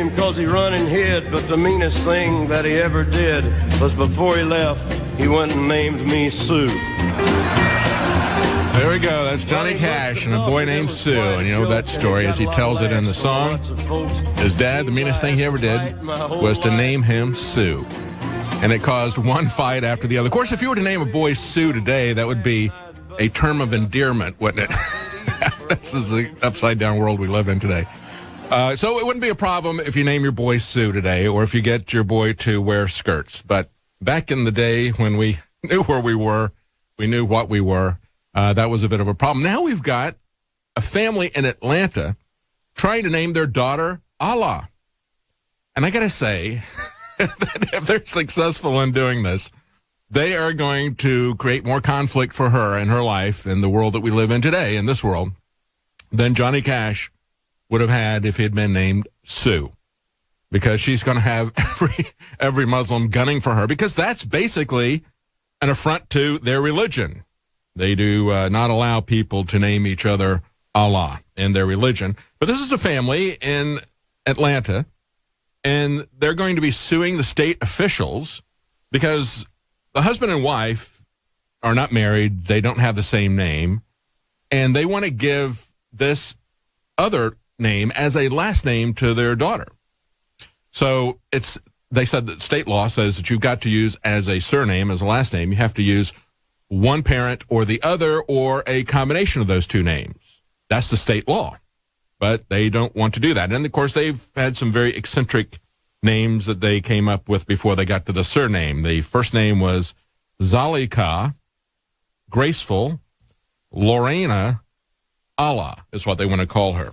him 'cause he run and hid, but the meanest thing that he ever did was before he left, he went and named me Sue. There we go. That's Johnny Cash and a boy named Sue. And you know that story as he tells it in the song. His dad, the meanest thing he ever did was to name him Sue. And it caused one fight after the other. Of course, if you were to name a boy Sue today, that would be a term of endearment, wouldn't it? This is the upside-down world we live in today. So it wouldn't be a problem if you name your boy Sue today or if you get your boy to wear skirts. But back in the day when we knew where we were, we knew what we were, that was a bit of a problem. Now we've got a family in Atlanta trying to name their daughter Allah. And I got to say, if they're successful in doing this, they are going to create more conflict for her in her life in the world that we live in today, in this world, than Johnny Cash would have had if he had been named Sue. Because she's going to have every Muslim gunning for her, because that's basically an affront to their religion. They do not allow people to name each other Allah in their religion. But this is a family in Atlanta, and they're going to be suing the state officials because the husband and wife are not married. They don't have the same name, and they want to give this other name as a last name to their daughter. So they said that state law says that you've got to use as a surname, as a last name, you have to use one parent or the other or a combination of those two names. That's the state law. But they don't want to do that. And, of course, they've had some very eccentric names that they came up with before they got to the surname. The first name was Zalika, Graceful, Lorena, Allah is what they want to call her.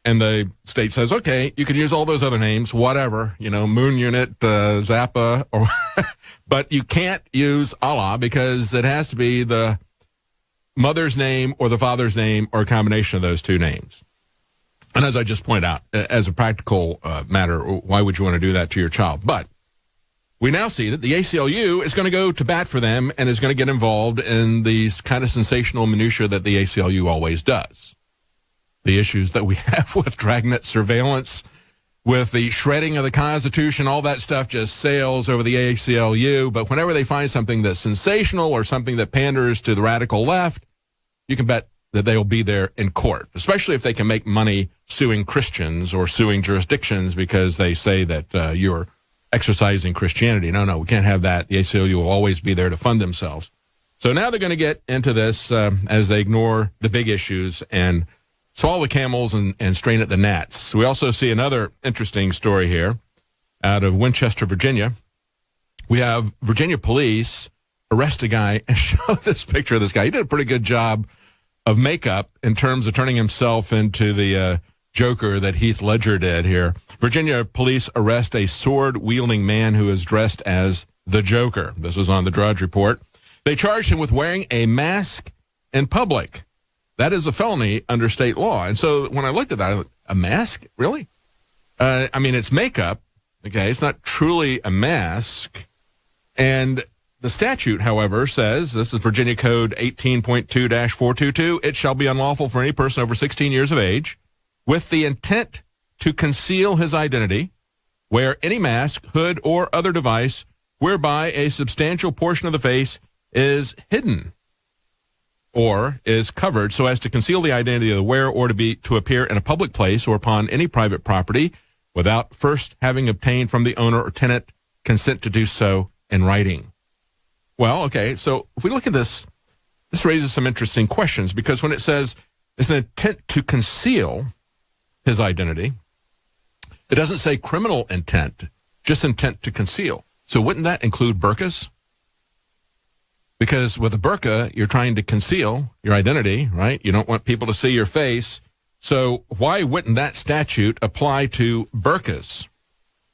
And the state says, okay, you can use all those other names, whatever, Moon Unit, Zappa, but you can't use Allah because it has to be the mother's name or the father's name or a combination of those two names. And as I just pointed out, as a practical matter, why would you want to do that to your child? But we now see that the ACLU is going to go to bat for them and is going to get involved in these kind of sensational minutiae that the ACLU always does. The issues that we have with dragnet surveillance, with the shredding of the Constitution, all that stuff just sails over the ACLU. But whenever they find something that's sensational or something that panders to the radical left, you can bet that they'll be there in court, especially if they can make money suing Christians or suing jurisdictions because they say that you're exercising Christianity. No, we can't have that. The ACLU will always be there to fund themselves. So now they're going to get into this as they ignore the big issues and swallow the camels and strain at the gnats. We also see another interesting story here out of Winchester, Virginia. We have Virginia police arrest a guy and show this picture of this guy. He did a pretty good job of makeup in terms of turning himself into the Joker that Heath Ledger did here. Virginia police arrest a sword-wielding man who is dressed as the Joker. This was on the Drudge Report. They charged him with wearing a mask in public. That is a felony under state law. And so when I looked at that, I thought, a mask? Really? It's makeup. Okay, it's not truly a mask. And the statute, however, says, this is Virginia Code 18.2-422, it shall be unlawful for any person over 16 years of age with the intent to conceal his identity, wear any mask, hood, or other device whereby a substantial portion of the face is hidden or is covered so as to conceal the identity of the wearer or to appear in a public place or upon any private property without first having obtained from the owner or tenant consent to do so in writing. Well, okay, so if we look at this raises some interesting questions because when it says it's an intent to conceal his identity, it doesn't say criminal intent, just intent to conceal. So wouldn't that include burqas? Because with a burqa, you're trying to conceal your identity, right? You don't want people to see your face. So why wouldn't that statute apply to burqas?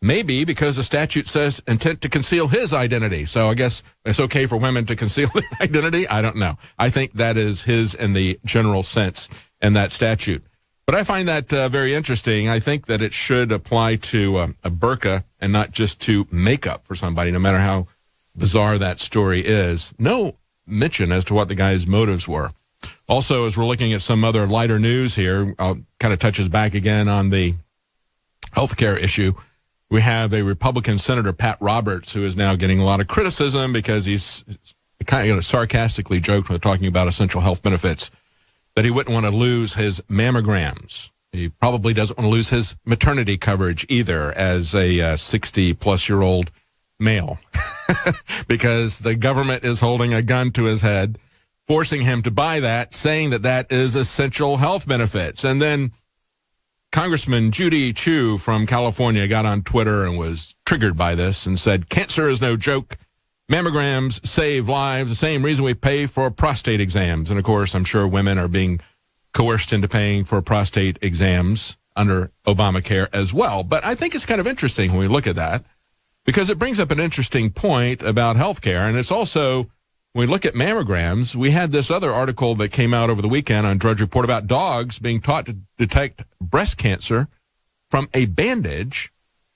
Maybe because the statute says intent to conceal his identity. So I guess it's okay for women to conceal their identity. I don't know. I think that is his in the general sense in that statute. But I find that very interesting. I think that it should apply to a burqa and not just to makeup for somebody, no matter how bizarre that story is. No mention as to what the guy's motives were. Also, as we're looking at some other lighter news here, I'll kind of touches back again on the healthcare issue, we have a Republican Senator, Pat Roberts, who is now getting a lot of criticism because he's kind of sarcastically joked when talking about essential health benefits that he wouldn't want to lose his mammograms. He probably doesn't want to lose his maternity coverage either as a 60-plus-year-old male because the government is holding a gun to his head, forcing him to buy that, saying that that is essential health benefits. And then Congressman Judy Chu from California got on Twitter and was triggered by this and said, cancer is no joke. Mammograms save lives, the same reason we pay for prostate exams. And, of course, I'm sure women are being coerced into paying for prostate exams under Obamacare as well. But I think it's kind of interesting when we look at that because it brings up an interesting point about health care. And it's also, when we look at mammograms, we had this other article that came out over the weekend on Drudge Report about dogs being taught to detect breast cancer from a bandage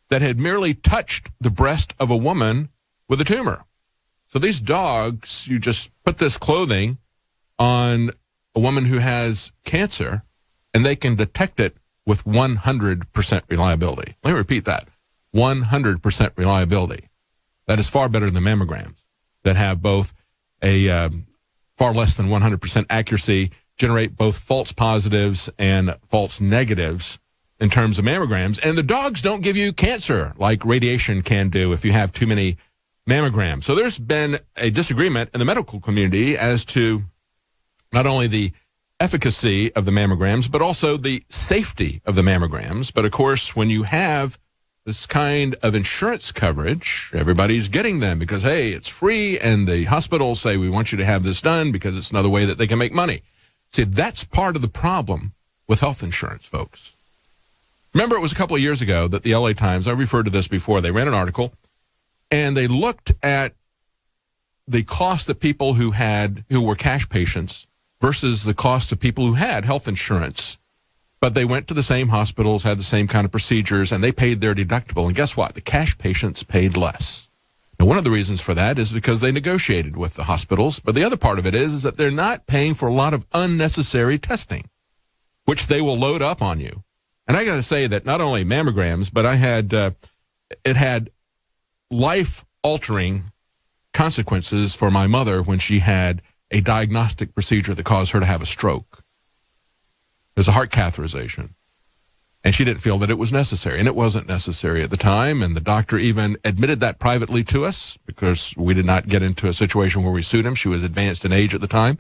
that had merely touched the breast of a woman with a tumor. So these dogs, you just put this clothing on a woman who has cancer, and they can detect it with 100% reliability. Let me repeat that. 100% reliability. That is far better than the mammograms that have both a far less than 100% accuracy, generate both false positives and false negatives in terms of mammograms. And the dogs don't give you cancer like radiation can do if you have too many mammograms. So there's been a disagreement in the medical community as to not only the efficacy of the mammograms, but also the safety of the mammograms. But of course, when you have this kind of insurance coverage, everybody's getting them because, hey, it's free, and the hospitals say, we want you to have this done because it's another way that they can make money. See, that's part of the problem with health insurance, folks. Remember, it was a couple of years ago that the LA Times, I referred to this before, they ran an article, and they looked at the cost that people who were cash patients versus the cost of people who had health insurance. But they went to the same hospitals, had the same kind of procedures, and they paid their deductible. And guess what? The cash patients paid less. Now, one of the reasons for that is because they negotiated with the hospitals. But the other part of it is that they're not paying for a lot of unnecessary testing, which they will load up on you. And I got to say that not only mammograms, but it had life-altering consequences for my mother when she had a diagnostic procedure that caused her to have a stroke. It was a heart catheterization. And she didn't feel that it was necessary. And it wasn't necessary at the time. And the doctor even admitted that privately to us because we did not get into a situation where we sued him. She was advanced in age at the time.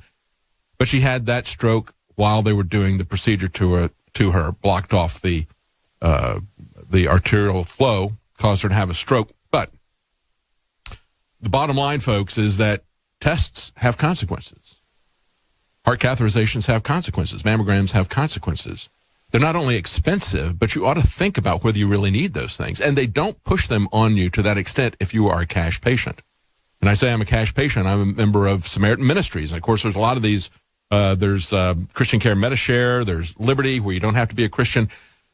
But she had that stroke while they were doing the procedure to her, blocked off the arterial flow, caused her to have a stroke. But the bottom line, folks, is that tests have consequences. Heart catheterizations have consequences. Mammograms have consequences. They're not only expensive, but you ought to think about whether you really need those things. And they don't push them on you to that extent if you are a cash patient. And I say I'm a cash patient. I'm a member of Samaritan Ministries. And, of course, there's a lot of these. There's Christian Care Medi-Share. There's Liberty, where you don't have to be a Christian.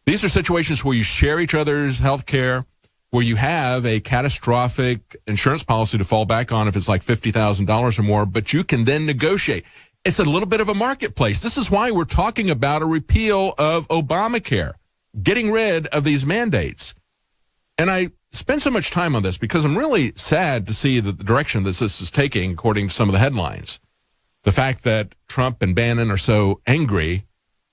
These are situations where you share each other's health care, where you have a catastrophic insurance policy to fall back on if it's like $50,000 or more, but you can then negotiate. It's a little bit of a marketplace. This is why we're talking about a repeal of Obamacare, getting rid of these mandates. And I spend so much time on this because I'm really sad to see the direction that this is taking, according to some of the headlines. The fact that Trump and Bannon are so angry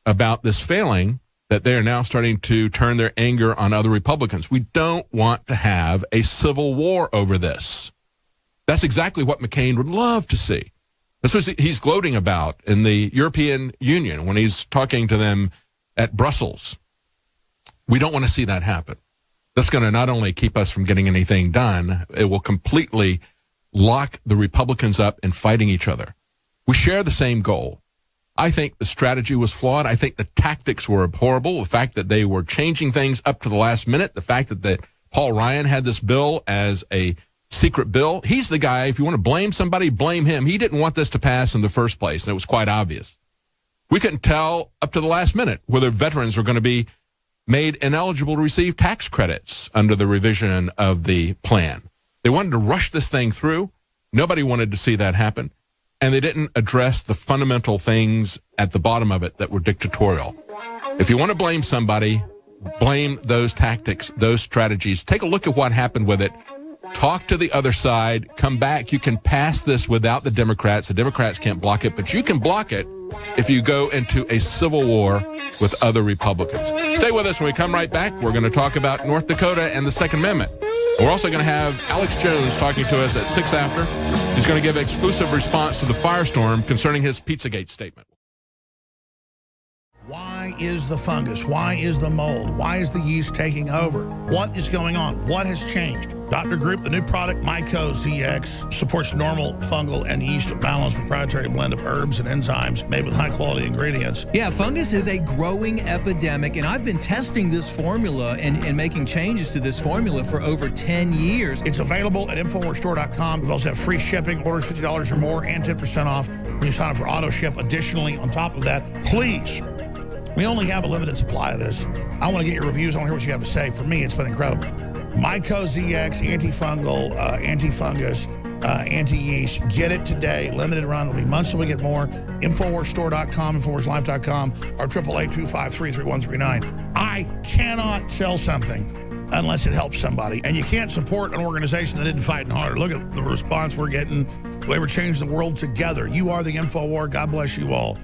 about this failing that they are now starting to turn their anger on other Republicans. We don't want to have a civil war over this. That's exactly what McCain would love to see. This was he's gloating about in the European Union when he's talking to them at Brussels. We don't want to see that happen. That's going to not only keep us from getting anything done, it will completely lock the Republicans up in fighting each other. We share the same goal. I think the strategy was flawed. I think the tactics were horrible. The fact that they were changing things up to the last minute, the fact that Paul Ryan had this bill as a secret bill. He's the guy, if you want to blame somebody, blame him. He didn't want this to pass in the first place, and it was quite obvious. We couldn't tell up to the last minute whether veterans were going to be made ineligible to receive tax credits under the revision of the plan. They wanted to rush this thing through. Nobody wanted to see that happen. And they didn't address the fundamental things at the bottom of it that were dictatorial. If you want to blame somebody, blame those tactics, those strategies. Take a look at what happened with it. Talk to the other side. Come back. You can pass this without the Democrats. The Democrats can't block it, but you can block it if you go into a civil war with other Republicans. Stay with us when we come right back. We're going to talk about North Dakota and the Second Amendment. We're also going to have Alex Jones talking to us at 6 after. He's going to give an exclusive response to the firestorm concerning his Pizzagate statement. Why is the fungus? Why is the mold? Why is the yeast taking over? What is going on? What has changed? Dr. Group, the new product, Myco ZX, supports normal fungal and yeast balance, proprietary blend of herbs and enzymes made with high-quality ingredients. Yeah, fungus is a growing epidemic, and I've been testing this formula and making changes to this formula for over 10 years. It's available at InfoWarsStore.com. We also have free shipping, orders $50 or more, and 10% off when you sign up for auto ship. Additionally, on top of that, please, we only have a limited supply of this. I want to get your reviews. I want to hear what you have to say. For me, it's been incredible. Myco ZX, antifungal, antifungus, anti-yeast. Get it today. Limited run. It'll be months till we get more. InfoWarsStore.com, InfoWarsLife.com, or 888-253-3139. I cannot sell something unless it helps somebody. And you can't support an organization that isn't fighting hard. Look at the response we're getting. The way we're changing the world together. You are the InfoWar. God bless you all.